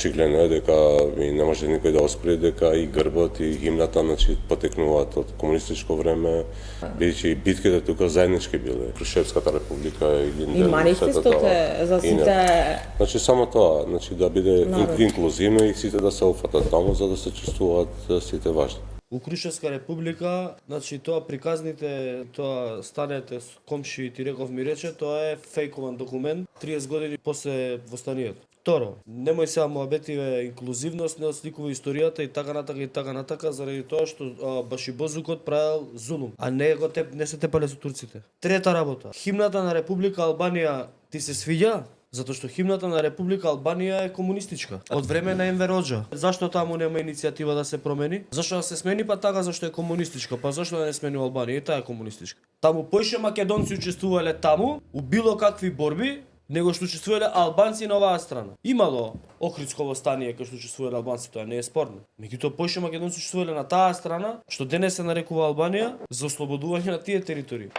Очигледно е дека не може никој да оспори дека и грбот и химната потекнуваат од комунистичко време, бидејќи и битките тука заеднички биле. Крушевската република и Линден. И манифестот за сите... Само тоа, да биде инклузивно и сите да се офатат таму за да се чувствуваат сите важни. У Крушевска република, тоа приказните, тоа станете комши ти реков ми рече, тоа е фейкован документ 30 години после востанието. Второ, немој сега муабетиве инклузивност, не осликува историјата и така натака, заради тоа што Башибозукот правил зулум, а не се тепале со турците. Трета работа, химната на Република Албанија ти се свиѓа? Затоа што химната на Република Албанија е комунистичка. Од време на Енвер Хоџа. Зашто таму нема иницијатива да се промени? Зашто да се смени па така зашто е комунистичка? Па зашто да не смени Албанија? И таа е комунистичка. Таму поише македонци учествувале таму у било какви борби, него што учествувале албанци на оваа страна. Имало Охридско востание кај што учествувале албанци, тоа не е спорно. Меѓутоа поише македонци учествувале на таа страна, што денес се нарекува Албанија, за ослободување на тие територии.